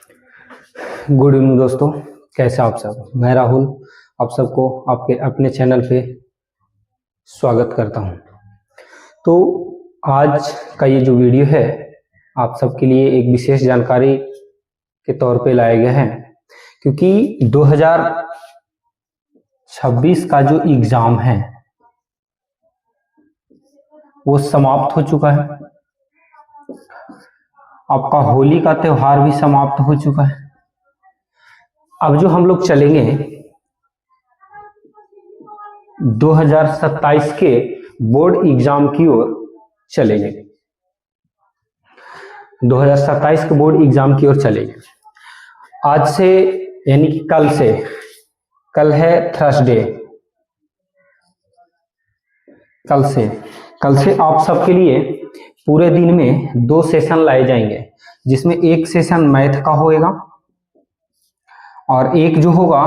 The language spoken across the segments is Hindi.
गुड इवनिंग दोस्तों, कैसे आप सब। मैं राहुल आप सबको आपके अपने चैनल पे स्वागत करता हूं। तो आज का ये जो वीडियो है आप सबके लिए एक विशेष जानकारी के तौर पे लाया गया है, क्योंकि 2026 का जो एग्जाम है वो समाप्त हो चुका है। आपका होली का त्योहार भी समाप्त हो चुका है। अब जो हम लोग चलेंगे 2027 के बोर्ड एग्जाम की ओर चलेंगे। 2027 के बोर्ड एग्जाम की ओर चलेंगे। आज से यानी कि कल से, कल है थर्सडे, कल से आप सबके लिए पूरे दिन में 2 सेशन लाए जाएंगे, जिसमें एक सेशन मैथ का होएगा और एक जो होगा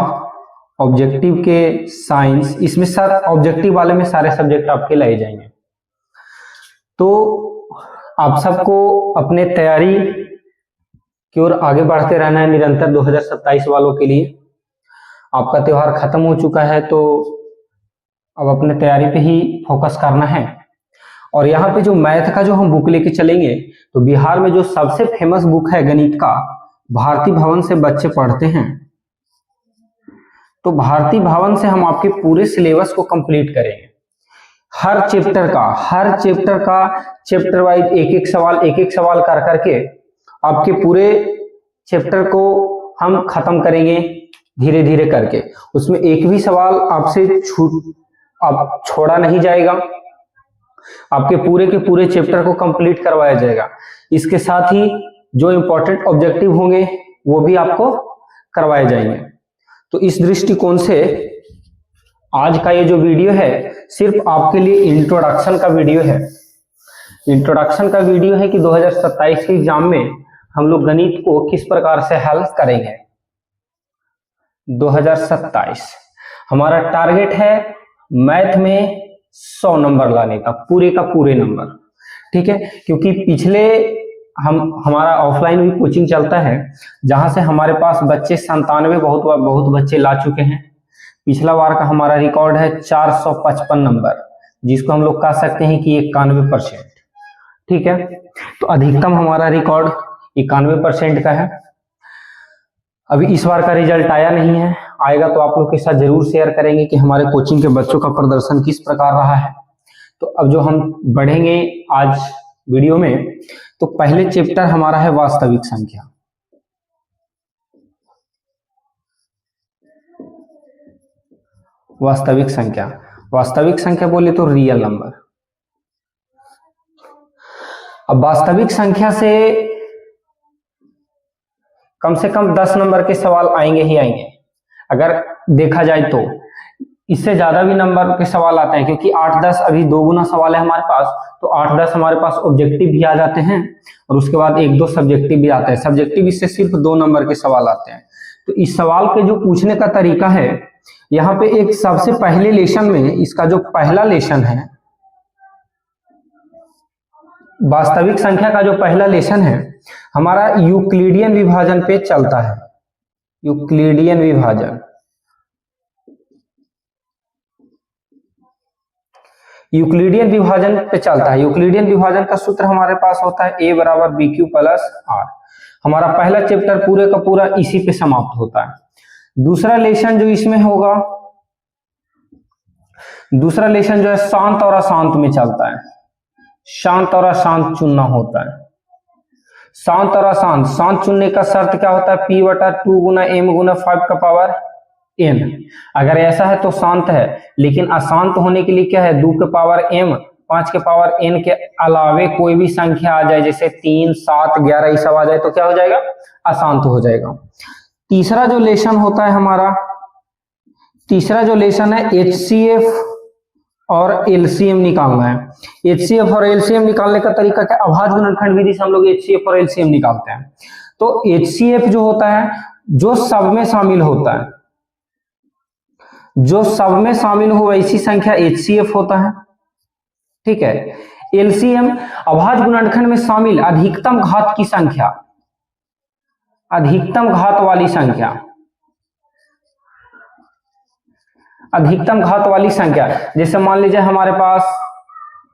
ऑब्जेक्टिव के साइंस। इसमें सर ऑब्जेक्टिव वाले में सारे सब्जेक्ट आपके लाए जाएंगे। तो आप सबको अपने तैयारी की ओर आगे बढ़ते रहना है निरंतर। 2027 वालों के लिए आपका त्योहार खत्म हो चुका है, तो अब अपने तैयारी पे ही फोकस करना है। और यहाँ पे जो मैथ का जो हम बुक लेके चलेंगे, तो बिहार में जो सबसे फेमस बुक है गणित का, भारती भवन से बच्चे पढ़ते हैं। तो भारती भवन से हम आपके पूरे सिलेबस को कंप्लीट करेंगे। हर चैप्टर का चैप्टर वाइज एक एक सवाल कर करके आपके पूरे चैप्टर को हम खत्म करेंगे धीरे धीरे करके। उसमें एक भी सवाल आपसे छोड़ा नहीं जाएगा। आपके पूरे के पूरे चैप्टर को कंप्लीट करवाया जाएगा। इसके साथ ही जो इंपॉर्टेंट ऑब्जेक्टिव होंगे वो भी आपको करवाए जाएंगे। तो इस दृष्टिकोण से आज का ये जो वीडियो है सिर्फ आपके लिए इंट्रोडक्शन का वीडियो है। इंट्रोडक्शन का वीडियो है कि 2027 के एग्जाम में हम लोग गणित को किस प्रकार से हल करेंगे। 2027 हमारा टारगेट है मैथ में 100 नंबर लाने का, पूरे का पूरे नंबर। ठीक है, क्योंकि पिछले हमारा ऑफलाइन भी कोचिंग चलता है, जहां से हमारे पास बच्चे 97 बहुत बच्चे ला चुके हैं। पिछला बार का हमारा रिकॉर्ड है 455 नंबर, जिसको हम लोग कह सकते हैं कि 91%। ठीक है, तो अधिकतम हमारा रिकॉर्ड 91% का है। अभी इस बार का रिजल्ट आया नहीं है, आएगा तो आप लोग के साथ जरूर शेयर करेंगे कि हमारे कोचिंग के बच्चों का प्रदर्शन किस प्रकार रहा है। तो अब जो हम बढ़ेंगे आज वीडियो में, तो पहले चैप्टर हमारा है वास्तविक संख्या। वास्तविक संख्या बोले तो रियल नंबर। अब वास्तविक संख्या से कम 10 नंबर के सवाल आएंगे ही आएंगे। अगर देखा जाए तो इससे ज्यादा भी नंबर के सवाल आते हैं, क्योंकि 8-10 अभी 2 गुना सवाल है हमारे पास। तो 8-10 हमारे पास ऑब्जेक्टिव भी आ जाते हैं और उसके बाद 1-2 सब्जेक्टिव भी आते हैं। सब्जेक्टिव इससे सिर्फ 2 नंबर के सवाल आते हैं। तो इस सवाल के जो पूछने का तरीका है, यहाँ पे एक सबसे पहले लेसन में इसका जो पहला लेसन है, वास्तविक संख्या का जो पहला लेसन है हमारा यूक्लिडियन विभाजन पे चलता है। यूक्लिडियन विभाजन पे चलता है। यूक्लिडियन विभाजन का सूत्र हमारे पास होता है a बराबर BQ प्लस R। हमारा पहला चैप्टर पूरे का पूरा इसी पे समाप्त होता है। दूसरा लेसन जो इसमें होगा, दूसरा लेसन जो है शांत और अशांत में चलता है। शांत और अशांत चुनना होता है। शांत और अशांत, शांत चुनने का शर्त क्या होता है, P/2 गुना M गुना 5 का पावर n। अगर ऐसा है तो शांत है, लेकिन अशांत होने के लिए क्या है, 2 के पावर m 5 के पावर n के अलावे कोई भी संख्या आ जाए, जैसे 3, 7, 11 ये सब आ जाए, तो क्या हो जाएगा, अशांत हो जाएगा। तीसरा जो लेसन होता है हमारा, तीसरा जो लेसन है HCF और LCM निकालना है। HCF और LCM निकालने का तरीका क्या, अभाज्य गुणनखंड विधि से हम लोग HCF और LCM निकालते हैं। तो HCF जो होता है जो सब में शामिल होता है, जो सब में शामिल हो वैसी संख्या HCF होता है। ठीक है, LCM अभाज्य गुणनखंड में शामिल अधिकतम घात की संख्या। अधिकतम घात वाली संख्या, अधिकतम घात वाली संख्या, जैसे मान लीजिए हमारे पास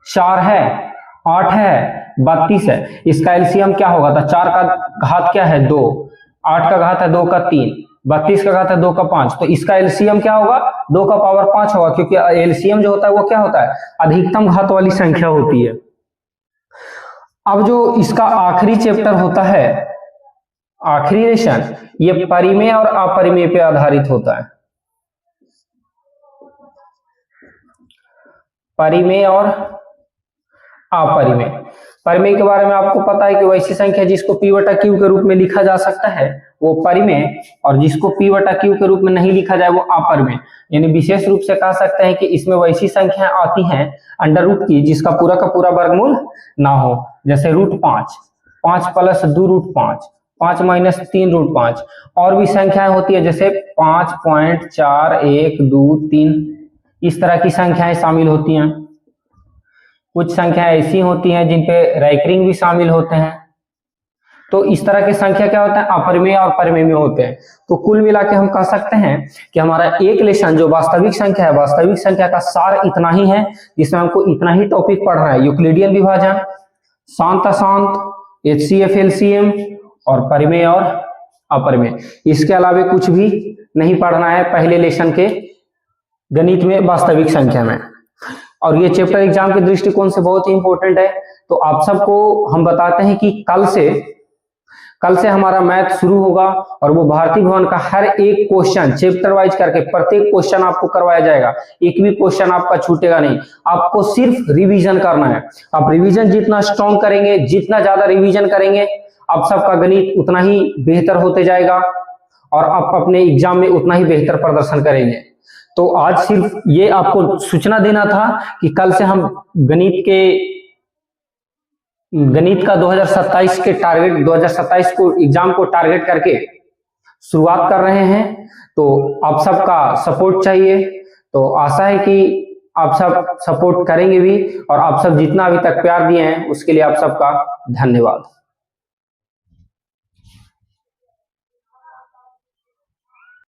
4 है, 8 है, 32 है, इसका एलसीएम क्या होगा? तो 4 का घात क्या है? 2, 8 का घात है 2 का 3, 32 का घात है 2 का 5, तो इसका एलसीएम क्या होगा? 2 का पावर 5 होगा, क्योंकि एलसीएम जो होता है वो क्या होता है? अधिकतम घात वाली संख्या होती है। अब जो इसका आखिरी चैप्टर होता है, आखिरी लेसन, ये परिमेय और अपरिमेय पे आधारित होता है। परिमेय और अपरिमेय। परिमेय के बारे में आपको पता है कि वैसी संख्या जिसको p बटा q के रूप में लिखा जा सकता है वो परिमेय, और जिसको p बटा q के रूप में नहीं लिखा जाए वो अपरिमेय। यानी विशेष रूप से कह सकते हैं कि इसमें वैसी संख्याएं आती हैं अंडर रूट की जिसका पूरा का पूरा वर्गमूल ना हो, जैसे √5, 5 प्लस 2√5, 5 माइनस 3√5, और भी संख्याएं होती है जैसे 5.4, 1, 2, 3, इस तरह की संख्याएं शामिल होती हैं। कुछ संख्याएं ऐसी होती हैं जिन पे रैंकिंग भी शामिल होते हैं। तो इस तरह की संख्या क्या होता है? अपरिमेय और परिमेय में होते हैं। तो कुल मिला के हम कह सकते हैं कि हमारा एक लेसन जो वास्तविक संख्या है, वास्तविक संख्या का सार इतना ही है, जिसमें हमको इतना ही टॉपिक पढ़ना है: यूक्लिडियन विभाजन, शांत अशांत, HCF LCM, और परिमेय और अपरिमेय। इसके अलावा कुछ भी नहीं पढ़ना है पहले लेसन के गणित में, वास्तविक संख्या में। और ये चैप्टर एग्जाम के दृष्टिकोण से बहुत ही इंपॉर्टेंट है। तो आप सबको हम बताते हैं कि कल से हमारा मैथ शुरू होगा, और वो भारती भवन का हर एक क्वेश्चन चैप्टर वाइज करके प्रत्येक क्वेश्चन आपको करवाया जाएगा। एक भी क्वेश्चन आपका छूटेगा नहीं। आपको सिर्फ रिवीजन करना है। आप रिवीजन जितना स्ट्रॉन्ग करेंगे, जितना ज्यादा रिवीजन करेंगे, आप सबका गणित उतना ही बेहतर होते जाएगा, और आप अपने एग्जाम में उतना ही बेहतर प्रदर्शन करेंगे। तो आज सिर्फ ये आपको सूचना देना था कि कल से हम गणित का 2027 के टारगेट, 2027 को एग्जाम को टारगेट करके शुरुआत कर रहे हैं। तो आप सबका सपोर्ट चाहिए। तो आशा है कि आप सब सपोर्ट करेंगे भी, और आप सब जितना अभी तक प्यार दिए हैं उसके लिए आप सबका धन्यवाद।